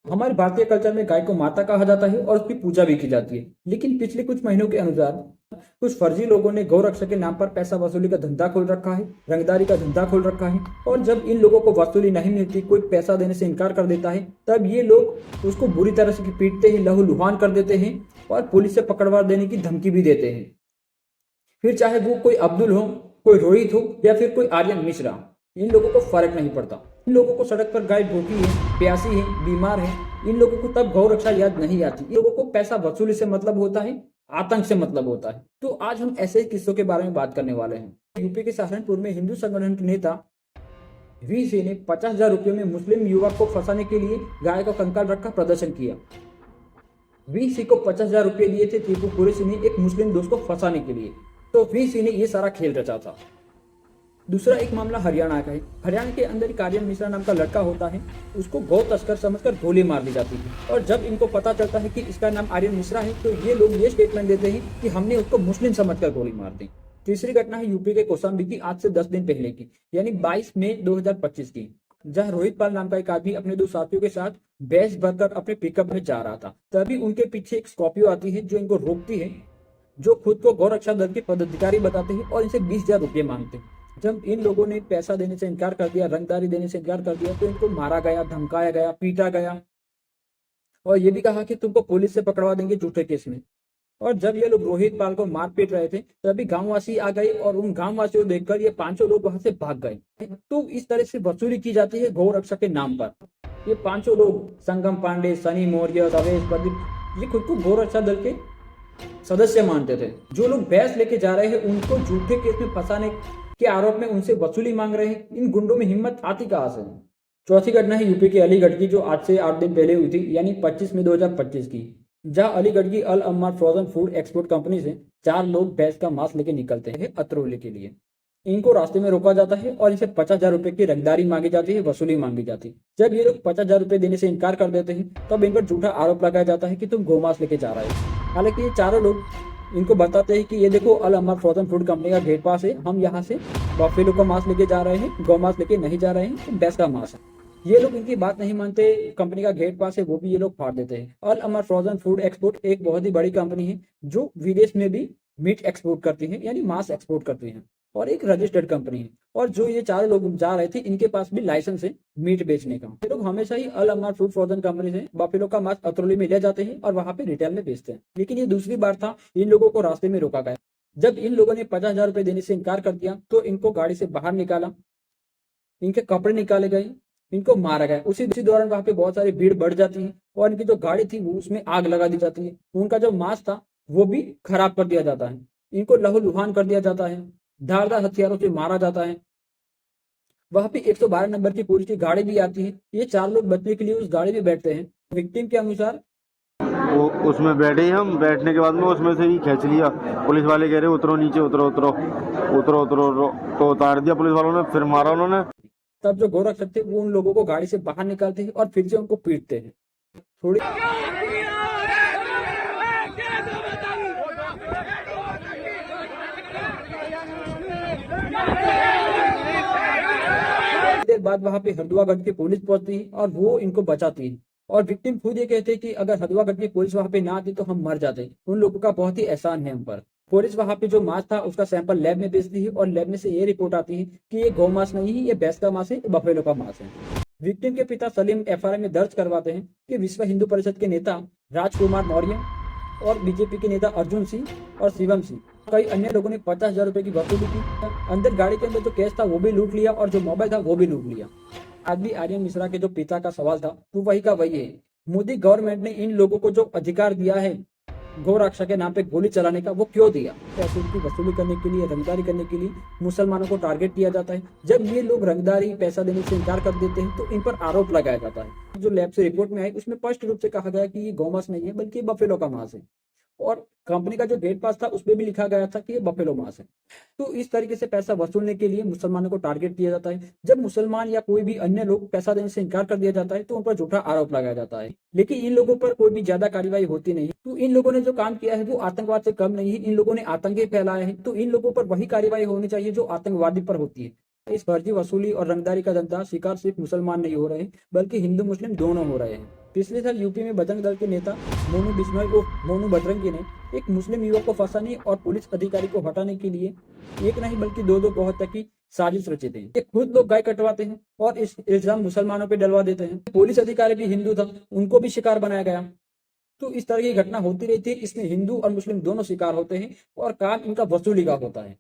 हमारे भारतीय कल्चर में गाय को माता कहा जाता है और उसकी पूजा भी की जाती है। लेकिन पिछले कुछ महीनों के अनुसार कुछ फर्जी लोगों ने गौरक्षा के नाम पर पैसा वसूली का धंधा खोल रखा है, रंगदारी का धंधा खोल रखा है। और जब इन लोगों को वसूली नहीं मिलती, कोई पैसा देने से इनकार कर देता है, तब ये लोग उसको बुरी तरह से पीटते हैं, लहूलुहान कर देते हैं और पुलिस से पकड़वा देने की धमकी भी देते हैं। फिर चाहे वो कोई अब्दुल हो, कोई रोहित हो या फिर कोई आर्यन मिश्रा, इन लोगों को फर्क नहीं पड़ता। इन लोगों को सड़क पर गाय भूखी है, प्यासी है, बीमार है, इन लोगों को तब गौरक्षा याद नहीं आती। इन लोगों को पैसा वसूली से मतलब होता है, आतंक से मतलब होता है। तो आज हम ऐसे ही किस्सों के बारे में बात करने वाले हैं। यूपी के सहारनपुर में हिंदू संगठन के नेता वीसी ने 50,000 रुपये में मुस्लिम युवक को फंसाने के लिए गाय का कंकाल रखकर प्रदर्शन किया। वीसी को 50,000 रुपये दिए थे टीपू कुरैशी ने एक मुस्लिम दोस्त को फंसाने के लिए। तो वीसी ने ये सारा खेल रचा था। दूसरा एक मामला हरियाणा का है। हरियाणा के अंदर एक आर्यन मिश्रा नाम का लड़का होता है, उसको गौ तस्कर समझकर गोली मार दी जाती है। और जब इनको पता चलता है कि इसका नाम आर्यन मिश्रा है, तो ये लोग ये स्टेटमेंट देते हैं कि हमने उसको मुस्लिम समझकर गोली मार दी। तीसरी घटना है यूपी के कौशाम्बी की, आज से 10 दिन पहले की, यानी 22 मई 2025 की, जहां रोहित पाल नाम का एक आदमी अपने दो साथियों के साथ भैंस भरकर अपने पिकअप में जा रहा था। तभी उनके पीछे एक स्कॉर्पियो आती है जो इनको रोकती है, जो खुद को गौरक्षा दल के पदाधिकारी बताते हैं और इनसे 20,000 रुपये मांगते हैं। जब इन लोगों ने पैसा देने से इनकार कर दिया, रंगदारी देने से इनकार कर दिया, तो इनको मारा गया, धमकाया गया, पीटा गया और ये भी कहा कि तुमको पुलिस से पकड़वा देंगे झूठे केस में। और जब ये लोग रोहित पाल को मार पीट रहे थे, तभी गांववासी आ गए और उन गांववासियों को देखकर ये पांचों लोग वहां से भाग गए। तो इस तरह से वसूली की जाती है गौरक्षा के नाम पर। ये पांचों लोग, संगम पांडे, सनी मौर्य, रवेश प्रदीप, ये खुद को गौरक्षा दल के सदस्य मानते थे। जो लोग भैंस लेके जा रहे हैं, उनको झूठे केस में फंसाने के आरोप में उनसे वसूली मांग रहे हैं। इन गुंडों में हिम्मत आती कहां से? चौथी घटना है यूपी के अलीगढ़ की, जो आज से 8 दिन पहले हुई थी, यानी 25 मई 2025 की, जहां अलीगढ़ की Al Ammar frozen food export company से 4 लोग भैंस का मांस लेके निकलते हैं अतरौली के लिए। इनको रास्ते में रोका जाता है और इनसे 50,000 रुपए की रंगदारी मांगी जाती है, वसूली मांगी जाती है। जब ये लोग 50,000 रुपए देने से इनकार कर देते हैं, तब इन पर झूठा आरोप लगाया जाता है कि तुम गोमांस लेके जा रहे हो। हालांकि ये चारों लोग इनको बताते हैं कि ये देखो, अल अमर फ्रोजन फूड कंपनी का गेट पास है, हम यहाँ से बफेलो का मांस लेके जा रहे हैं, गौ मांस लेके नहीं जा रहे हैं, भैंस का मांस है। ये लोग इनकी बात नहीं मानते, कंपनी का गेट पास है वो भी ये लोग फाड़ देते हैं। अल अमर फ्रोजन फूड एक्सपोर्ट एक बहुत ही बड़ी कंपनी है जो विदेश में भी मीट एक्सपोर्ट करती है, यानी मांस एक्सपोर्ट करती है, और एक रजिस्टर्ड कंपनी है। और जो ये चारों लोग जा रहे थे, इनके पास भी लाइसेंस है मीट बेचने का। ये लोग हमेशा ही अल अमर फूड फ्रोजन कंपनी से बफेलो का मांस अतरौली में ले जाते हैं और वहां पे रिटेल में बेचते हैं। लेकिन ये दूसरी बार था इन लोगों को रास्ते में रोका गया। जब इन लोगों ने 50,000 रुपए देने से इनकार कर दिया, तो इनको गाड़ी से बाहर निकाला, इनके कपड़े निकाले गए, इनको मारा गया। उसी दौरान वहां पे बहुत सारी भीड़ बढ़ जाती है और इनकी जो गाड़ी थी वो उसमें आग लगा दी जाती है। उनका जो मांस था वो भी खराब कर दिया जाता है, इनको लहूलुहान कर दिया जाता है, धारदार हथियारों से मारा जाता है। वहां पे 112 नंबर की पुलिस की गाड़ी भी आती है। ये 4 लोग बचने के लिए उस गाड़ी में बैठते हैं। विक्टिम के अनुसार वो उसमें बैठे ही, हम बैठने के बाद में उसमें से ही खींच लिया। पुलिस वाले कह रहे उतरो नीचे, उतरो उतरो उतरो उतरो उतरो, तो उतार दिया पुलिस वालों ने, फिर मारा उन्होंने। तब जो गोरक्षक थे वो उन लोगों को गाड़ी से बाहर निकालते हैं और फिर से उनको पीटते हैं। थोड़ी देर बाद वहां पे हरदुआगढ़ की पुलिस पहुंचती है और वो इनको बचाती है। और विक्टिम खुद ये कहते हैं कि अगर हरदुआगढ़ की पुलिस वहां पे ना आती तो हम मर जाते। उन लोगों का बहुत ही एहसान है हम पर। पुलिस वहां पे जो मांस था उसका सैंपल लैब में भेजती है और लैब में से ये रिपोर्ट आती है कि ये गौ मांस नहीं है, ये भैंस का मांस है, बफेलो का मांस है। विक्टिम के पिता सलीम एफआईआर में दर्ज करवाते हैं कि विश्व हिंदू परिषद के नेता राजकुमार मौर्य और बीजेपी के नेता अर्जुन सिंह और शिवम सिंह, कई अन्य लोगों ने 50,000 रुपए की वसूली की। अंदर गाड़ी के अंदर जो कैश था वो भी लूट लिया और जो मोबाइल था वो भी लूट लिया। आदमी आर्यन मिश्रा के जो पिता का सवाल था वो वही का वही है। मोदी गवर्नमेंट ने इन लोगों को जो अधिकार दिया है गौ रक्षा के नाम पे गोली चलाने का, वो क्यों दिया? पैसे की वसूली करने के लिए, रंगदारी करने के लिए मुसलमानों को टारगेट किया जाता है। जब ये लोग रंगदारी, पैसा देने से इनकार कर देते हैं तो इन पर आरोप लगाया जाता है। जो लैब से रिपोर्ट में आई उसमें स्पष्ट रूप से कहा गया कि ये गौ मांस नहीं है बल्कि बफेलो का मांस है। और कंपनी का जो गेट पास था उसपे भी लिखा गया था कि ये बफेलो मांस है। तो इस तरीके से पैसा वसूलने के लिए मुसलमानों को टारगेट किया जाता है। जब मुसलमान या कोई भी अन्य लोग पैसा देने से इनकार कर दिया जाता है तो उन पर झूठा आरोप लगाया जाता है। लेकिन इन लोगों पर कोई भी ज्यादा कार्रवाई होती नहीं। तो इन लोगों ने जो काम किया है वो आतंकवाद से कम नहीं है। इन लोगों ने आतंक ही फैलाया है, तो इन लोगों पर वही कार्रवाई होनी चाहिए जो आतंकवादी पर होती है। इस फर्जी वसूली और रंगदारी का धंधा शिकार सिर्फ मुसलमान नहीं हो रहे बल्कि हिंदू मुस्लिम दोनों हो रहे हैं। पिछले साल यूपी में बजरंग दल के नेता मोनू बिश्नोई उर्फ मोनू बजरंगी ने एक मुस्लिम युवक को फंसाने और पुलिस अधिकारी को हटाने के लिए एक नहीं बल्कि दो दो हत्या की साजिश रचे थे। ये खुद लोग गाय कटवाते हैं और इस इल्जाम मुसलमानों पर डलवा देते हैं। पुलिस अधिकारी भी हिंदू था, उनको भी शिकार बनाया गया। तो इस तरह की घटना होती रहती है। इसमें हिंदू और मुस्लिम दोनों शिकार होते हैं और काम इनका वसूली का होता है।